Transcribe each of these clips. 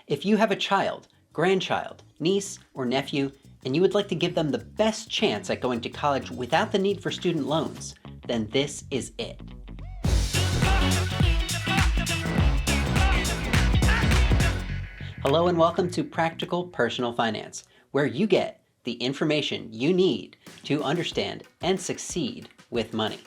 If you have a child, grandchild, niece, or nephew, and you would like to give them the best chance at going to college without the need for student loans, then this is it. Hello and welcome to Practical Personal Finance, where you get the information you need to understand and succeed with money.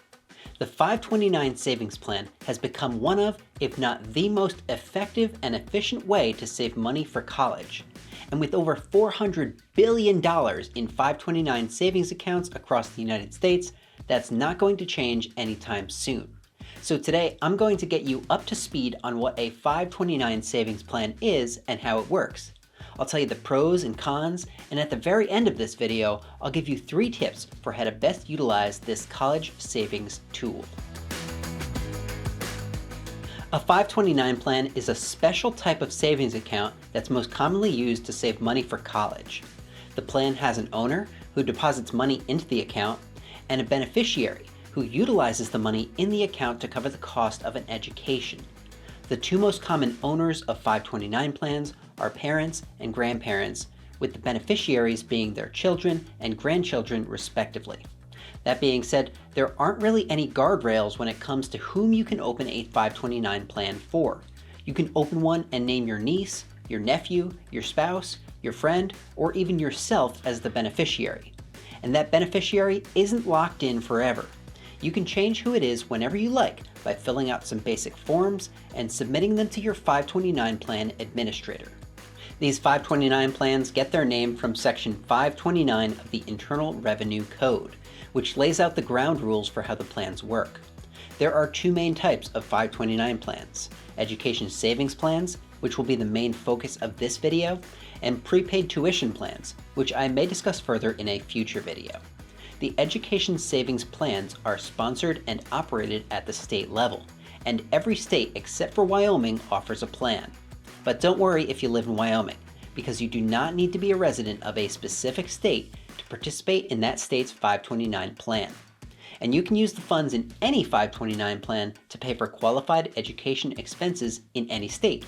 The 529 Savings Plan has become one of, if not the most effective and efficient way to save money for college. And with over $400 billion in 529 savings accounts across the United States, that's not going to change anytime soon. So today, I'm going to get you up to speed on what a 529 savings plan is and how it works. I'll tell you the pros and cons, and at the very end of this video, I'll give you 3 tips for how to best utilize this college savings tool. A 529 plan is a special type of savings account that's most commonly used to save money for college. The plan has an owner who deposits money into the account and a beneficiary who utilizes the money in the account to cover the cost of an education. The 2 most common owners of 529 plans are parents and grandparents, with the beneficiaries being their children and grandchildren respectively. That being said, there aren't really any guardrails when it comes to whom you can open a 529 plan for. You can open one and name your niece, your nephew, your spouse, your friend, or even yourself as the beneficiary. And that beneficiary isn't locked in forever. You can change who it is whenever you like by filling out some basic forms and submitting them to your 529 plan administrator. These 529 plans get their name from Section 529 of the Internal Revenue Code, which lays out the ground rules for how the plans work. There are 2 main types of 529 plans: education savings plans, which will be the main focus of this video, and prepaid tuition plans, which I may discuss further in a future video. The education savings plans are sponsored and operated at the state level, and every state except for Wyoming offers a plan. But don't worry if you live in Wyoming, because you do not need to be a resident of a specific state to participate in that state's 529 plan. And you can use the funds in any 529 plan to pay for qualified education expenses in any state.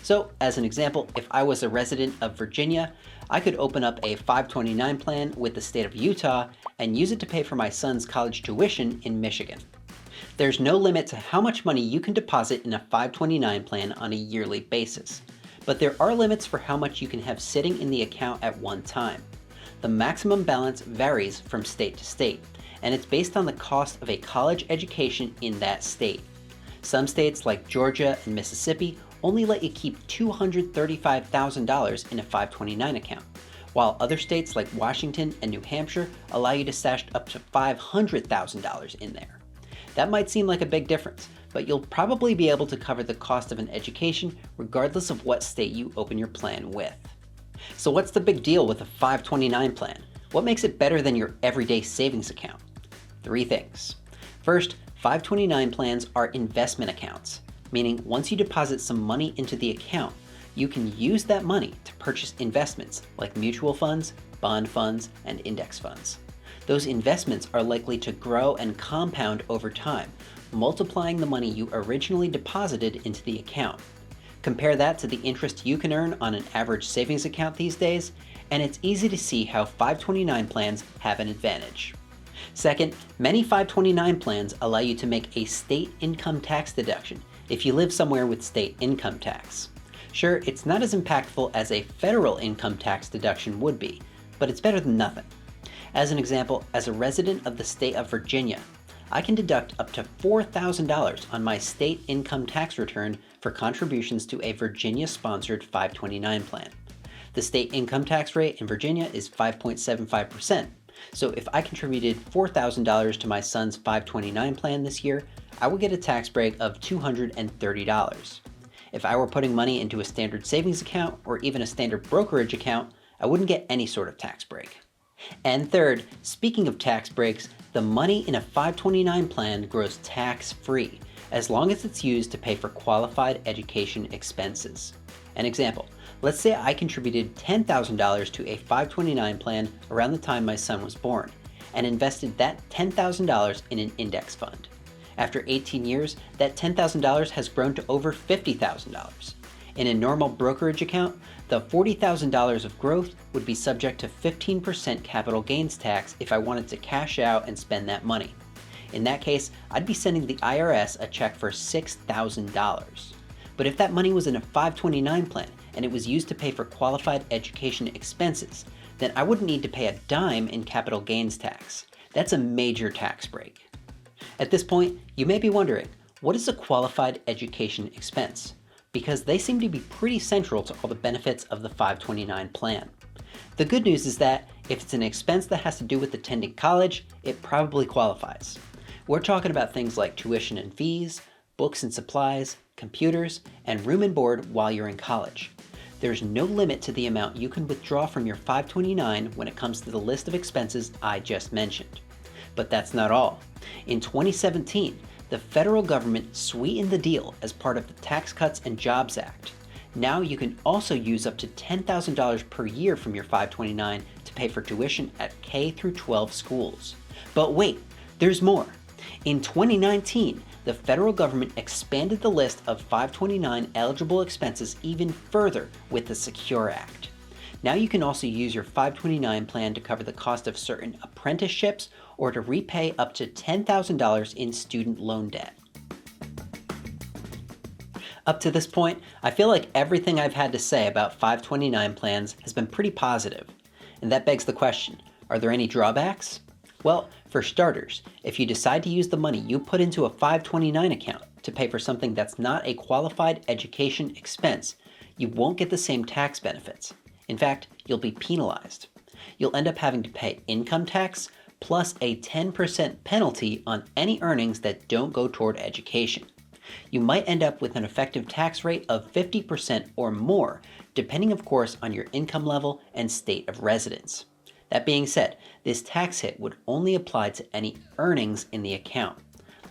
So, as an example, if I was a resident of Virginia, I could open up a 529 plan with the state of Utah and use it to pay for my son's college tuition in Michigan. There's no limit to how much money you can deposit in a 529 plan on a yearly basis, but there are limits for how much you can have sitting in the account at one time. The maximum balance varies from state to state, and it's based on the cost of a college education in that state. Some states like Georgia and Mississippi only let you keep $235,000 in a 529 account, while other states like Washington and New Hampshire allow you to stash up to $500,000 in there. That might seem like a big difference, but you'll probably be able to cover the cost of an education regardless of what state you open your plan with. So what's the big deal with a 529 plan? What makes it better than your everyday savings account? 3 things. First, 529 plans are investment accounts, meaning once you deposit some money into the account, you can use that money to purchase investments like mutual funds, bond funds, and index funds. Those investments are likely to grow and compound over time, multiplying the money you originally deposited into the account. Compare that to the interest you can earn on an average savings account these days, and it's easy to see how 529 plans have an advantage. Second, many 529 plans allow you to make a state income tax deduction if you live somewhere with state income tax. Sure, it's not as impactful as a federal income tax deduction would be, but it's better than nothing. As an example, as a resident of the state of Virginia, I can deduct up to $4,000 on my state income tax return for contributions to a Virginia-sponsored 529 plan. The state income tax rate in Virginia is 5.75%, so if I contributed $4,000 to my son's 529 plan this year, I would get a tax break of $230. If I were putting money into a standard savings account or even a standard brokerage account, I wouldn't get any sort of tax break. And third, speaking of tax breaks, the money in a 529 plan grows tax-free as long as it's used to pay for qualified education expenses. An example, let's say I contributed $10,000 to a 529 plan around the time my son was born and invested that $10,000 in an index fund. After 18 years, that $10,000 has grown to over $50,000. In a normal brokerage account, the $40,000 of growth would be subject to 15% capital gains tax if I wanted to cash out and spend that money. In that case, I'd be sending the IRS a check for $6,000. But if that money was in a 529 plan and it was used to pay for qualified education expenses, then I wouldn't need to pay a dime in capital gains tax. That's a major tax break. At this point, you may be wondering, what is a qualified education expense? Because they seem to be pretty central to all the benefits of the 529 plan. The good news is that if it's an expense that has to do with attending college, it probably qualifies. We're talking about things like tuition and fees, books and supplies, computers, and room and board while you're in college. There's no limit to the amount you can withdraw from your 529 when it comes to the list of expenses I just mentioned. But that's not all. In 2017, the federal government sweetened the deal as part of the Tax Cuts and Jobs Act. Now you can also use up to $10,000 per year from your 529 to pay for tuition at K through 12 schools. But wait, there's more. In 2019, the federal government expanded the list of 529 eligible expenses even further with the SECURE Act. Now you can also use your 529 plan to cover the cost of certain apprenticeships or to repay up to $10,000 in student loan debt. Up to this point, I feel like everything I've had to say about 529 plans has been pretty positive. And that begs the question, are there any drawbacks? Well, for starters, if you decide to use the money you put into a 529 account to pay for something that's not a qualified education expense, you won't get the same tax benefits. In fact, you'll be penalized. You'll end up having to pay income tax plus a 10% penalty on any earnings that don't go toward education. You might end up with an effective tax rate of 50% or more, depending of course on your income level and state of residence. That being said, this tax hit would only apply to any earnings in the account.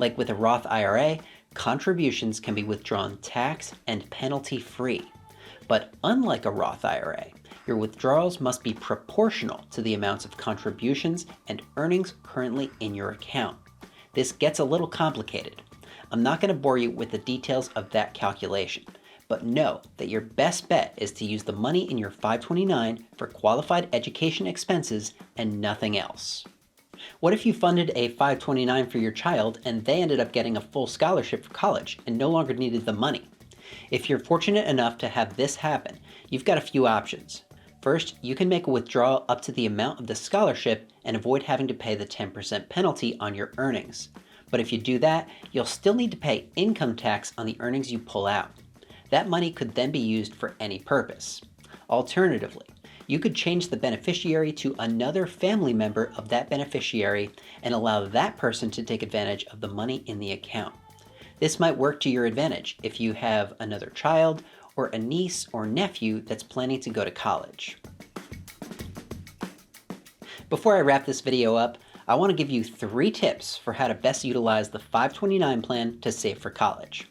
Like with a Roth IRA, contributions can be withdrawn tax and penalty free. But unlike a Roth IRA, your withdrawals must be proportional to the amounts of contributions and earnings currently in your account. This gets a little complicated. I'm not going to bore you with the details of that calculation, but know that your best bet is to use the money in your 529 for qualified education expenses and nothing else. What if you funded a 529 for your child and they ended up getting a full scholarship for college and no longer needed the money? If you're fortunate enough to have this happen, you've got a few options. First, you can make a withdrawal up to the amount of the scholarship and avoid having to pay the 10% penalty on your earnings. But if you do that, you'll still need to pay income tax on the earnings you pull out. That money could then be used for any purpose. Alternatively, you could change the beneficiary to another family member of that beneficiary and allow that person to take advantage of the money in the account. This might work to your advantage if you have another child or a niece or nephew that's planning to go to college. Before I wrap this video up, I want to give you 3 tips for how to best utilize the 529 plan to save for college.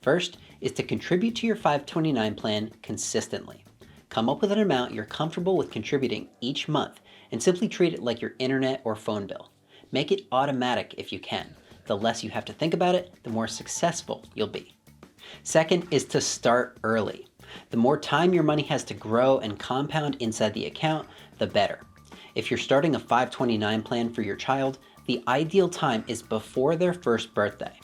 First is to contribute to your 529 plan consistently. Come up with an amount you're comfortable with contributing each month and simply treat it like your internet or phone bill. Make it automatic if you can. The less you have to think about it, the more successful you'll be. Second is to start early. The more time your money has to grow and compound inside the account, the better. If you're starting a 529 plan for your child, the ideal time is before their first birthday.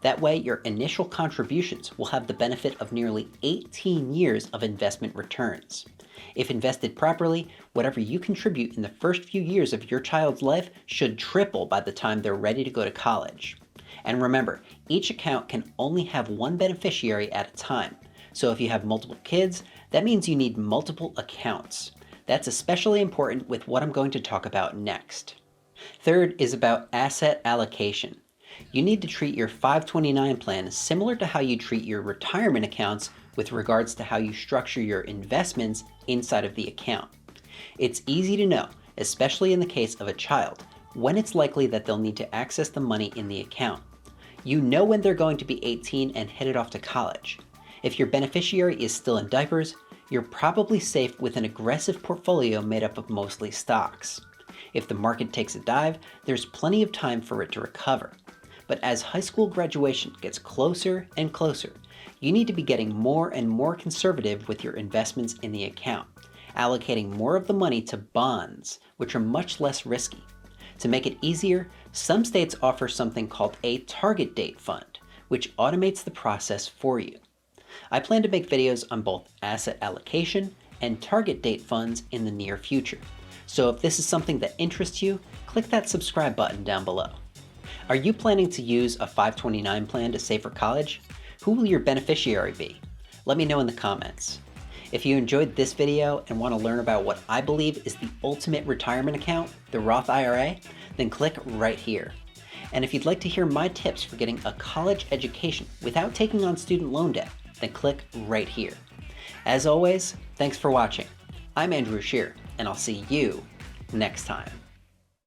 That way, your initial contributions will have the benefit of nearly 18 years of investment returns. If invested properly, whatever you contribute in the first few years of your child's life should triple by the time they're ready to go to college. And remember, each account can only have one beneficiary at a time. So if you have multiple kids, that means you need multiple accounts. That's especially important with what I'm going to talk about next. Third is about asset allocation. You need to treat your 529 plan similar to how you treat your retirement accounts with regards to how you structure your investments inside of the account. It's easy to know, especially in the case of a child, when it's likely that they'll need to access the money in the account. You know when they're going to be 18 and headed off to college. If your beneficiary is still in diapers, you're probably safe with an aggressive portfolio made up of mostly stocks. If the market takes a dive, there's plenty of time for it to recover. But as high school graduation gets closer and closer, You need to be getting more and more conservative with your investments in the account, allocating more of the money to bonds, which are much less risky. To make it easier, some states offer something called a target date fund, which automates the process for you. I plan to make videos on both asset allocation and target date funds in the near future. So if this is something that interests you, click that subscribe button down below. Are you planning to use a 529 plan to save for college? Who will your beneficiary be? Let me know in the comments. If you enjoyed this video and want to learn about what I believe is the ultimate retirement account, the Roth IRA, then click right here. And if you'd like to hear my tips for getting a college education without taking on student loan debt, then click right here. As always, thanks for watching. I'm Andrew Scheer, and I'll see you next time.